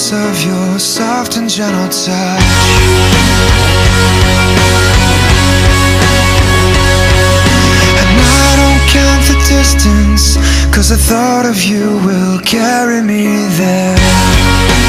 promise of your soft and gentle touch. And I don't count the distance, 'cause the thought of you will carry me there.